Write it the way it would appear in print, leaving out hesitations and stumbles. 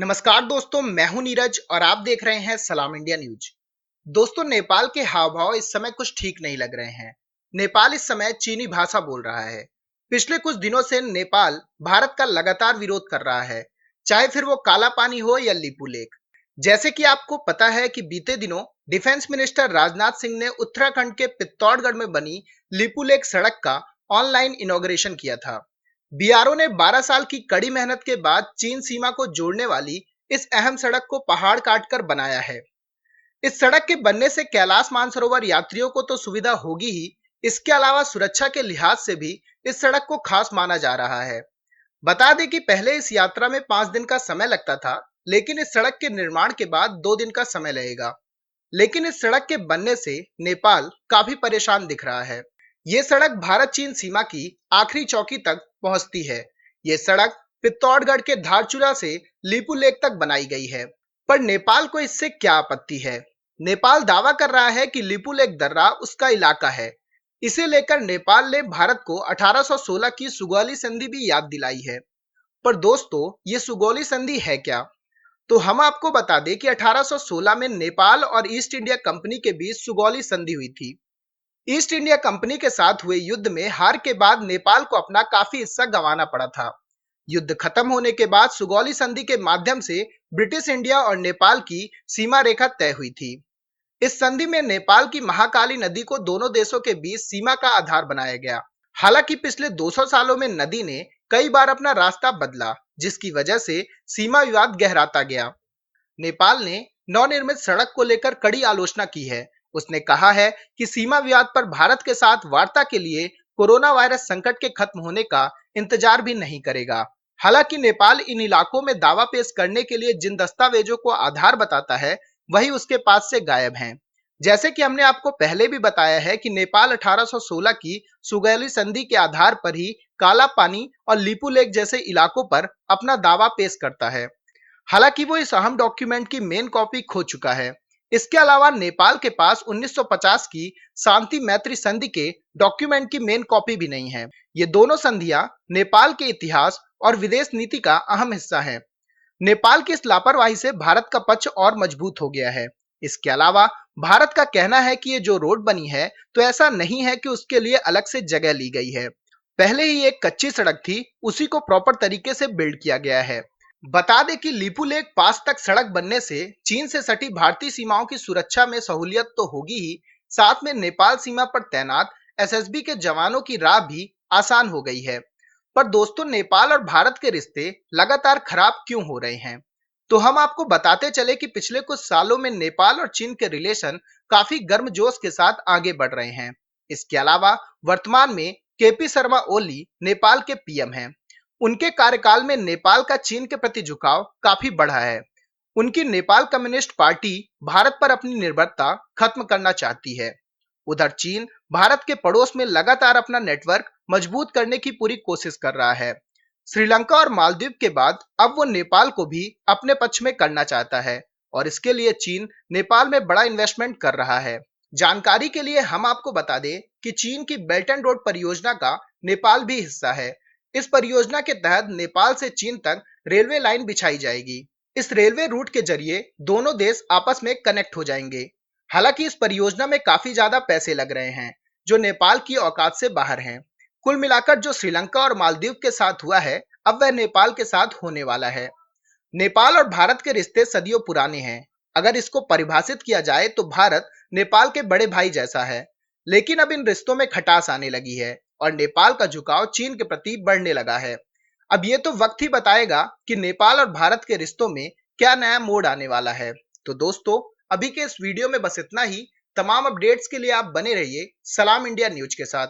नमस्कार दोस्तों, मैं हूं नीरज और आप देख रहे हैं सलाम इंडिया न्यूज। दोस्तों, नेपाल के हाव भाव इस समय कुछ ठीक नहीं लग रहे हैं। नेपाल इस समय चीनी भाषा बोल रहा है। पिछले कुछ दिनों से नेपाल भारत का लगातार विरोध कर रहा है, चाहे फिर वो काला पानी हो या लिपू लेक। जैसे कि आपको पता है कि बीते दिनों डिफेंस मिनिस्टर राजनाथ सिंह ने उत्तराखंड के पित्तौड़गढ़ में बनी लिपू लेक सड़क का ऑनलाइन इनॉग्रेशन किया था। बीआरओ ने 12 साल की कड़ी मेहनत के बाद चीन सीमा को जोड़ने वाली इस अहम सड़क को पहाड़ काटकर बनाया है। इस सड़क के बनने से कैलाश मानसरोवर यात्रियों को तो सुविधा होगी ही, इसके अलावा सुरक्षा के लिहाज से भी इस सड़क को खास माना जा रहा है। बता दें कि पहले इस यात्रा में 5 दिन का समय लगता था, लेकिन इस सड़क के निर्माण के बाद 2 दिन का समय लगेगा। लेकिन इस सड़क के बनने से नेपाल काफी परेशान दिख रहा है। ये सड़क भारत चीन सीमा की आखिरी चौकी तक पहुंचती है। ये सड़क पित्तौड़गढ़ के धारचूला से लीपू लेक तक बनाई गई है। पर नेपाल को इससे क्या आपत्ति है? नेपाल दावा कर रहा है कि लीपू लेक दर्रा उसका इलाका है। इसे लेकर नेपाल ने भारत को 1816 की सुगौली संधि भी याद दिलाई है। पर दोस्तों, ये सुगौली संधि है क्या? तो हम आपको बता दें कि 1816 में नेपाल और ईस्ट इंडिया कंपनी के बीच सुगौली संधि हुई थी। ईस्ट इंडिया कंपनी के साथ हुए युद्ध में हार के बाद नेपाल को अपना काफी हिस्सा गंवाना पड़ा था। युद्ध खत्म होने के बाद सुगौली संधि के माध्यम से ब्रिटिश इंडिया और नेपाल की सीमा रेखा तय हुई थी। इस संधि में नेपाल की महाकाली नदी को दोनों देशों के बीच सीमा का आधार बनाया गया। हालांकि पिछले 200 सालों में नदी ने कई बार अपना रास्ता बदला, जिसकी वजह से सीमा विवाद गहराता गया। नेपाल ने नवनिर्मित सड़क को लेकर कड़ी आलोचना की है। उसने कहा है कि सीमा विवाद पर भारत के साथ वार्ता के लिए कोरोना वायरस संकट के खत्म होने का इंतजार भी नहीं करेगा। हालांकि नेपाल इन इलाकों में दावा पेश करने के लिए जिन दस्तावेजों को आधार बताता है, वही उसके पास से गायब हैं। जैसे कि हमने आपको पहले भी बताया है कि नेपाल 1816 की सुगौली संधि के आधार पर ही काला पानी और लिपू लेक जैसे इलाकों पर अपना दावा पेश करता है। हालांकि वो इस अहम डॉक्यूमेंट की मेन कॉपी खो चुका है। इसके अलावा नेपाल के पास 1950 की शांति मैत्री संधि के डॉक्यूमेंट की मेन कॉपी भी नहीं है। ये दोनों संधियां नेपाल के इतिहास और विदेश नीति का अहम हिस्सा है। नेपाल की इस लापरवाही से भारत का पक्ष और मजबूत हो गया है। इसके अलावा भारत का कहना है कि ये जो रोड बनी है, तो ऐसा नहीं है कि उसके लिए अलग से जगह ली गई है। पहले ही एक कच्ची सड़क थी, उसी को प्रॉपर तरीके से बिल्ड किया गया है। बता दें कि लिपू लेक पास तक सड़क बनने से चीन से सटी भारतीय सीमाओं की सुरक्षा में सहूलियत तो होगी ही, साथ में नेपाल सीमा पर तैनात एसएसबी के जवानों की राह भी आसान हो गई है। पर दोस्तों, नेपाल और भारत के रिश्ते लगातार खराब क्यों हो रहे हैं? तो हम आपको बताते चले कि पिछले कुछ सालों में नेपाल और चीन के रिलेशन काफी गर्मजोश के साथ आगे बढ़ रहे हैं। इसके अलावा वर्तमान में केपी शर्मा ओली नेपाल के पीएम हैं। उनके कार्यकाल में नेपाल का चीन के प्रति झुकाव काफी बढ़ा है। उनकी नेपाल कम्युनिस्ट पार्टी भारत पर अपनी निर्भरता खत्म करना चाहती है। उधर चीन भारत के पड़ोस में लगातार अपना नेटवर्क मजबूत करने की पूरी कोशिश कर रहा है। श्रीलंका और मालदीव के बाद अब वो नेपाल को भी अपने पक्ष में करना चाहता है, और इसके लिए चीन नेपाल में बड़ा इन्वेस्टमेंट कर रहा है। जानकारी के लिए हम आपको बता दें कि चीन की बेल्ट एंड रोड परियोजना का नेपाल भी हिस्सा है। इस परियोजना के तहत नेपाल से चीन तक रेलवे लाइन बिछाई जाएगी। इस रेलवे रूट के जरिए दोनों देश आपस में कनेक्ट हो जाएंगे। हालांकि इस परियोजना में काफी ज्यादा पैसे लग रहे हैं, जो नेपाल की औकात से बाहर हैं। कुल मिलाकर जो श्रीलंका और मालदीव के साथ हुआ है, अब वह नेपाल के साथ होने वाला है। नेपाल और भारत के रिश्ते सदियों पुराने हैं। अगर इसको परिभाषित किया जाए तो भारत नेपाल के बड़े भाई जैसा है। लेकिन अब इन रिश्तों में खटास आने लगी है और नेपाल का झुकाव चीन के प्रति बढ़ने लगा है। अब ये तो वक्त ही बताएगा कि नेपाल और भारत के रिश्तों में क्या नया मोड़ आने वाला है। तो दोस्तों, अभी के इस वीडियो में बस इतना ही। तमाम अपडेट्स के लिए आप बने रहिए सलाम इंडिया न्यूज के साथ।